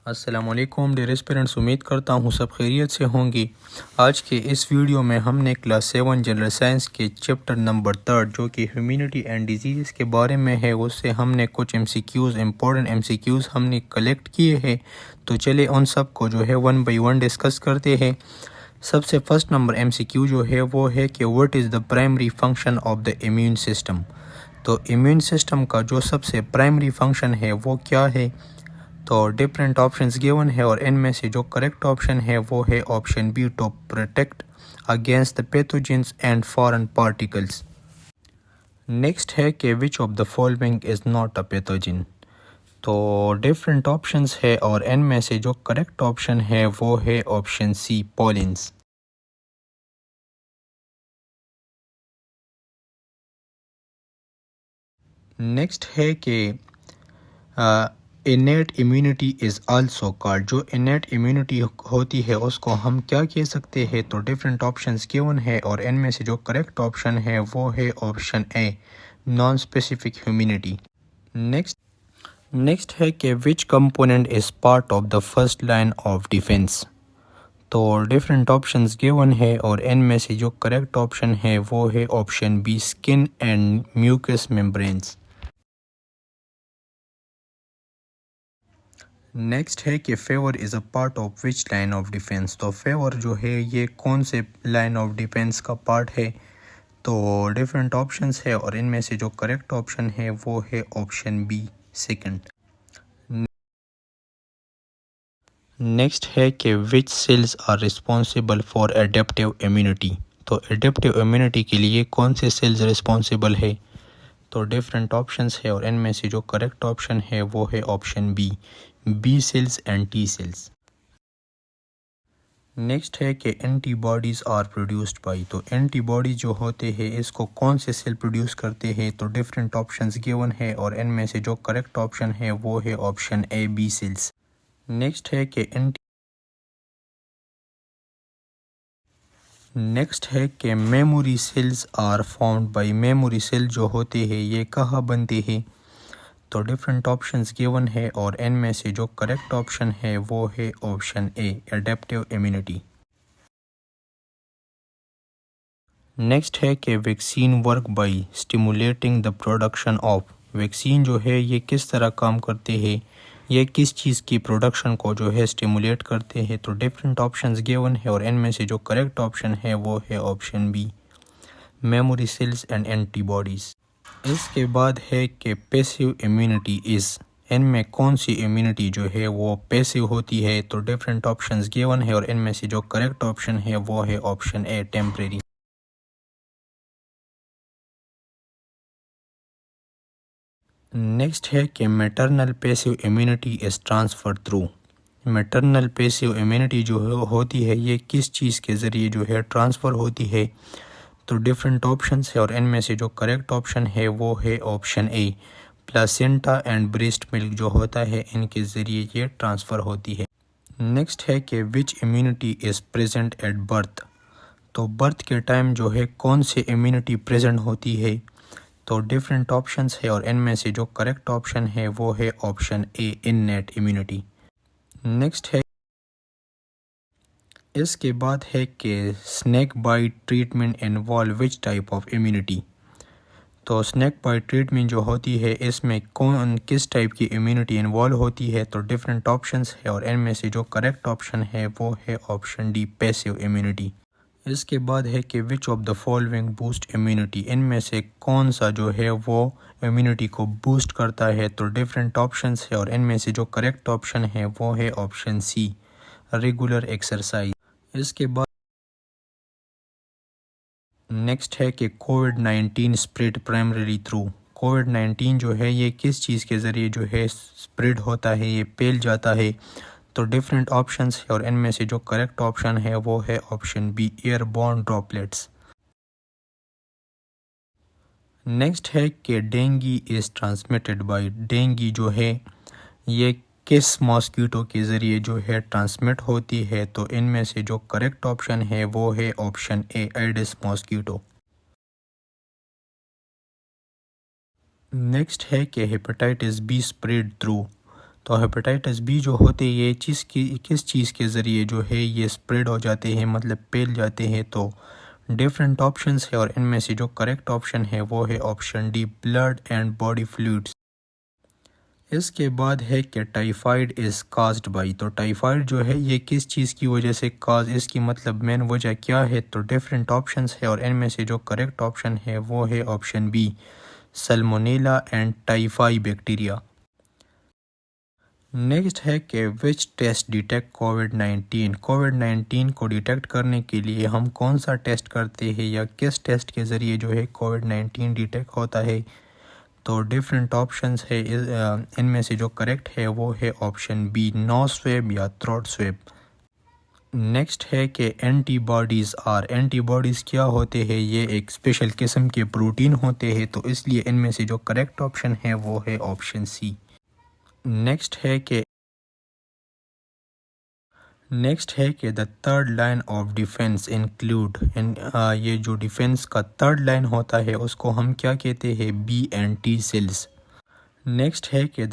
السلام علیکم ڈیئر اسپیرنٹس، امید کرتا ہوں سب خیریت سے ہوں گی۔ آج کے اس ویڈیو میں ہم نے کلاس 7 جنرل سائنس کے چیپٹر نمبر 3 جو کہ ہیومینٹی اینڈ ڈیزیز کے بارے میں ہے، اس سے ہم نے کچھ امپورٹنٹ ایم سی کیوز ہم نے کلیکٹ کیے ہیں۔ تو چلے ان سب کو جو ہے 1 بائی 1 ڈسکس کرتے ہیں۔ سب سے فرسٹ نمبر ایم سی کیو جو ہے وہ ہے کہ what is the primary function of the immune system. تو امیون سسٹم کا جو سب سے پرائمری فنکشن ہے وہ کیا ہے؟ تو ڈفرینٹ آپشنز گیون ہے اور ان میں سے جو کریکٹ آپشن ہے وہ ہے option B, to protect against the pathogens and foreign particles. Next ہے کہ which of the following is not a pathogen. تو ڈفرینٹ آپشنز ہے اور ان میں سے جو کریکٹ آپشن ہے وہ ہے آپشن سی، پولنس۔ نیکسٹ ہے کہ innate immunity is also called. جو انیٹ امیونٹی ہوتی ہے اس کو ہم کیا کہہ سکتے ہیں؟ تو ڈفرینٹ آپشنز گیون ہے اور ان میں سے جو کریکٹ آپشن ہے وہ ہے option A, non specific immunity. Next ہے کہ which component is part of the first line of defence. تو ڈفرینٹ آپشنز گیون ہے اور ان میں سے جو کریکٹ آپشن ہے وہ ہے option B, skin and mucous membrane. Next ہے کہ fever is a part of which line of defence. تو فیور جو ہے یہ کون سے لائن آف ڈیفینس کا پارٹ ہے؟ تو ڈفرینٹ آپشنز ہے اور ان میں سے جو کریکٹ آپشن ہے وہ ہے آپشن بی، سیکنڈ۔ نیکسٹ ہے کہ which cells are responsible for adaptive immunity. تو ایڈیپٹیو امیونٹی کے لیے کون سے سیلز ریسپانسیبل ہے؟ تو ڈفرینٹ آپشنز ہے اور ان میں سے جو کریکٹ آپشن ہے وہ ہے option B cells and T cells. Next ہے کہ antibodies are produced by. تو اینٹی باڈی جو ہوتے ہیں اس کو کون سے سیل پروڈیوس کرتے ہیں؟ تو ڈفرینٹ آپشنز گیون ہے اور ان میں سے جو کریکٹ آپشن ہے وہ ہے option A, B cells. Next ہے کہ memory cells are formed by. Memory cell جو ہوتے ہیں یہ کہاں بنتے ہیں؟ تو ڈفرینٹ آپشنز گیون ہے اور ان میں سے جو کریکٹ آپشن ہے وہ ہے آپشن اے، ایڈیپٹیو امیونٹی۔ نیکسٹ ہے کہ vaccine work by stimulating the production of. Vaccine جو ہے یہ کس طرح کام کرتے ہیں؟ یہ کس چیز کی پروڈکشن کو جو ہے اسٹیمولیٹ کرتے ہیں؟ تو ڈفرینٹ آپشنز گیون ہے اور ان میں سے جو کریکٹ آپشن ہے وہ ہے option B, memory cells and antibodies. اس کے بعد ہے کہ پیسیو امیونٹی از۔ ان میں کون سی امیونٹی جو ہے وہ پیسیو ہوتی ہے؟ تو ڈفرینٹ آپشنز گیون ہے اور ان میں سے جو کریکٹ آپشن ہے وہ ہے آپشن اے، ٹیمپریری۔ نیکسٹ ہے کہ maternal passive immunity is transfer through. Maternal passive immunity جو ہوتی ہے یہ کس چیز کے ذریعے جو ہے ٹرانسفر ہوتی ہے؟ تو ڈفرینٹ آپشنز ہے اور ان میں سے جو کریکٹ آپشن ہے وہ ہے آپشن اے، پلاسینٹا اینڈ بریسٹ ملک جو ہوتا ہے ان کے ذریعے یہ ٹرانسفر ہوتی ہے۔ نیکسٹ ہے کہ which immunity is present at birth. تو برتھ کے ٹائم جو ہے کون سی امیونٹی پریزنٹ ہوتی ہے؟ تو ڈفرینٹ آپشنز ہے اور ان میں سے جو کریکٹ آپشن ہے وہ ہے option A, innate immunity. Next ہے اس کے بعد ہے کہ snake bite treatment involve which type of immunity. تو اسنیک بائٹ ٹریٹمنٹ جو ہوتی ہے اس میں کس ٹائپ کی امیونٹی انوالو ہوتی ہے؟ تو ڈفرینٹ آپشنز ہے اور ان میں سے جو کریکٹ آپشن ہے وہ ہے آپشن ڈی، پیسیو امیونٹی۔ اس کے بعد ہے کہ which of the following boost immunity. ان میں سے کون سا جو ہے وہ امیونٹی کو بوسٹ کرتا ہے؟ تو ڈفرینٹ آپشنز ہے اور ان میں سے جو کریکٹ آپشن ہے وہ ہے آپشن سی، ریگولر ایکسرسائز۔ اس کے بعد نیکسٹ ہے کہ COVID-19 spread primarily through. COVID-19 جو ہے یہ کس چیز کے ذریعے جو ہے اسپریڈ ہوتا ہے، یہ پھیل جاتا ہے؟ تو ڈفرینٹ آپشنز ہے اور ان میں سے جو کریکٹ آپشن ہے وہ ہے option B, airborne droplets. Next ہے کہ dengue is transmitted by. Dengue جو ہے یہ کس ماسکیٹو کے ذریعے جو ہے ٹرانسمٹ ہوتی ہے؟ تو ان میں سے جو کریکٹ آپشن ہے وہ ہے آپشن اے، ایڈس ماسکیٹو۔ نیکسٹ ہے کہ ہیپاٹائٹس بی اسپریڈ تھرو۔ تو ہیپاٹائٹس بی جو ہوتے یہ کس چیز کے ذریعے جو ہے یہ اسپریڈ ہو جاتے ہیں، مطلب پھیل جاتے ہیں؟ تو ڈفرینٹ آپشنس ہے اور ان میں سے جو کریکٹ آپشن ہے وہ ہے option D, blood and body fluids. اس کے بعد ہے کہ ٹائیفائڈ از کازڈ بائی، تو ٹائیفائڈ جو ہے یہ کس چیز کی وجہ سے کاز، اس کی مطلب مین وجہ کیا ہے؟ تو ڈفرینٹ آپشنس ہے اور ان میں سے جو کریکٹ آپشن ہے وہ ہے option B, salmonella and typhi bacteria. Next ہے کہ وچ ٹیسٹ ڈیٹیکٹ کووڈ-19، کووڈ-19 کو ڈیٹیکٹ کرنے کے لیے ہم کون سا ٹیسٹ کرتے ہیں یا کس ٹیسٹ کے ذریعے جو ہے کووڈ-19 ڈیٹیکٹ ہوتا ہے؟ تو ڈفرینٹ آپشنس ہے، ان میں سے جو کریکٹ ہے وہ ہے آپشن بی، نوز سویب یا تھروٹ سویب۔ نیکسٹ ہے کہ اینٹی باڈیز اینٹی باڈیز کیا ہوتے ہیں؟ یہ ایک اسپیشل قسم کے پروٹین ہوتے ہیں، تو اس لیے ان میں سے جو کریکٹ آپشن ہے وہ ہے آپشن سی۔ نیکسٹ ہے کہ the third line of defence include, یہ جو ڈیفینس کا تھرڈ لائن ہوتا ہے اس کو ہم کیا کہتے ہیں؟ B and T cells. Next ہے کہ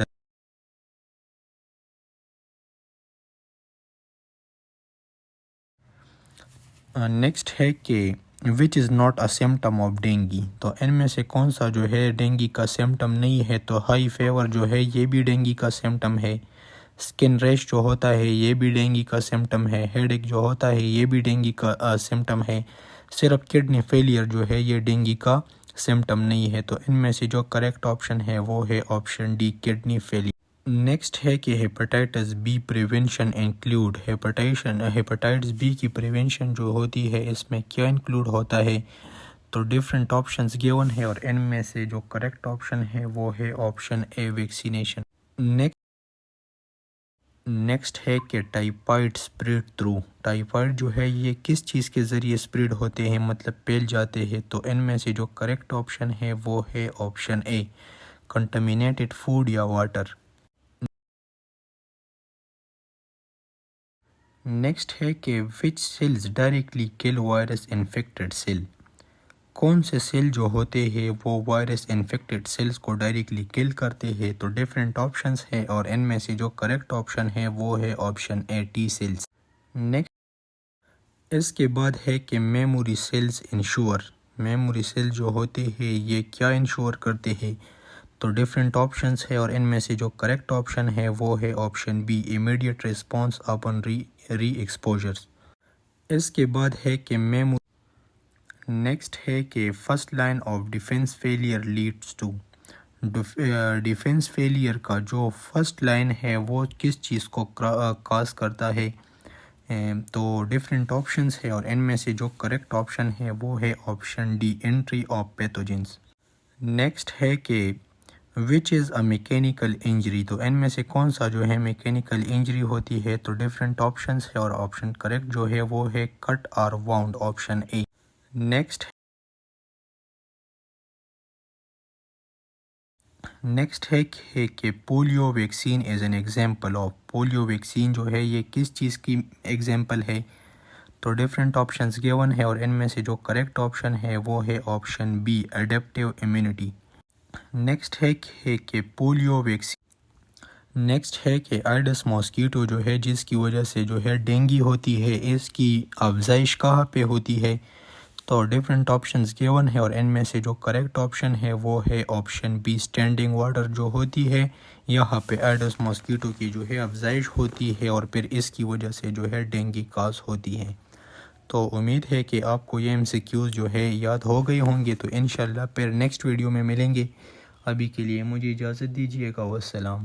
نیکسٹ ہے کہ which is not a symptom of dengue, تو ان میں سے کون سا جو ہے ڈینگی کا سمٹم نہیں ہے؟ تو ہائی فیور جو ہے یہ بھی ڈینگی کا سمٹم ہے، اسکن ریش جو ہوتا ہے یہ بھی ڈینگی کا سمٹم ہے، ہیڈ ایک جو ہوتا ہے یہ بھی ڈینگی کا سمٹم ہے، صرف کڈنی فیلئر جو ہے یہ ڈینگی کا سمٹم نہیں ہے۔ تو ان میں سے جو کریکٹ آپشن ہے وہ ہے option D, kidney failure. Next ہے کہ hepatitis B prevention include, hepatitis B کی پریونشن جو ہوتی ہے اس میں کیا انکلوڈ ہوتا ہے؟ تو ڈفرینٹ آپشنز گیون ہے اور ان میں سے جو کریکٹ آپشن ہے وہ ہے آپشن اے، ویکسینیشن۔ نیکسٹ ہے کہ ٹائیفائڈ اسپریڈ تھرو، ٹائیفائڈ جو ہے یہ کس چیز کے ذریعے اسپریڈ ہوتے ہیں، مطلب پھیل جاتے ہیں؟ تو ان میں سے جو کریکٹ آپشن ہے وہ ہے آپشن اے، کنٹامینیٹڈ فوڈ یا واٹر۔ نیکسٹ ہے کہ وچ سیلز ڈائریکٹلی کل وائرس انفیکٹڈ سیل، کون سے سیل جو ہوتے ہیں وہ وائرس انفیکٹڈ سیلز کو ڈائریکٹلی کل کرتے ہیں؟ تو ڈفرینٹ آپشنز ہے اور ان میں سے جو کریکٹ آپشن ہے وہ ہے option A, T cells. Next اس کے بعد ہے کہ memory cells ensure, memory cell جو ہوتے ہیں یہ کیا انشور کرتے ہیں؟ تو ڈفرینٹ آپشنز ہے اور ان میں سے جو کریکٹ آپشن ہے وہ ہے آپشن بی، امیڈیٹ ریسپانس اپن ری ایکسپوجرز۔ اس کے بعد ہے کہ نیکسٹ ہے کہ first line of defence failure leads to, defence failure کا جو فرسٹ لائن ہے وہ کس چیز کو کاز کرتا ہے؟ تو ڈفرینٹ آپشنز ہے اور ان میں سے جو کریکٹ آپشن ہے وہ ہے option D, entry of pathogens. Next ہے کہ which is a mechanical injury, تو ان میں سے کون سا جو ہے میکینیکل انجری ہوتی ہے؟ تو ڈفرینٹ آپشنز ہے اور آپشن کریکٹ جو ہے وہ ہے کٹ اور واؤنڈ، آپشن اے۔ نیکسٹ ہے کہ polio vaccine is an example of, polio vaccine جو ہے یہ کس چیز کی ایگزامپل ہے؟ تو ڈفرینٹ آپشنز گیون ہے اور ان میں سے جو کریکٹ آپشن ہے وہ ہے option be, adaptive immunity. Next ہے کہ پولیو ویکسین، نیکسٹ ہے کہ ایڈس ماسکیٹو جو ہے جس کی وجہ سے جو ہے ڈینگی ہوتی ہے، اس کی افزائش کہاں پہ ہوتی ہے؟ تو ڈفرینٹ آپشنز گیون ہے اور ان میں سے جو کریکٹ آپشن ہے وہ ہے آپشن بی، اسٹینڈنگ واٹر جو ہوتی ہے یہاں پہ ایڈس ماسکیٹو کی جو ہے افزائش ہوتی ہے اور پھر اس کی وجہ سے جو ہے ڈینگی کاز ہوتی ہے۔ تو امید ہے کہ آپ کو یہ MCQs جو ہے یاد ہو گئے ہوں گے، تو انشاءاللہ پھر نیکسٹ ویڈیو میں ملیں گے۔ ابھی کے لیے مجھے اجازت دیجیے گا، والسلام۔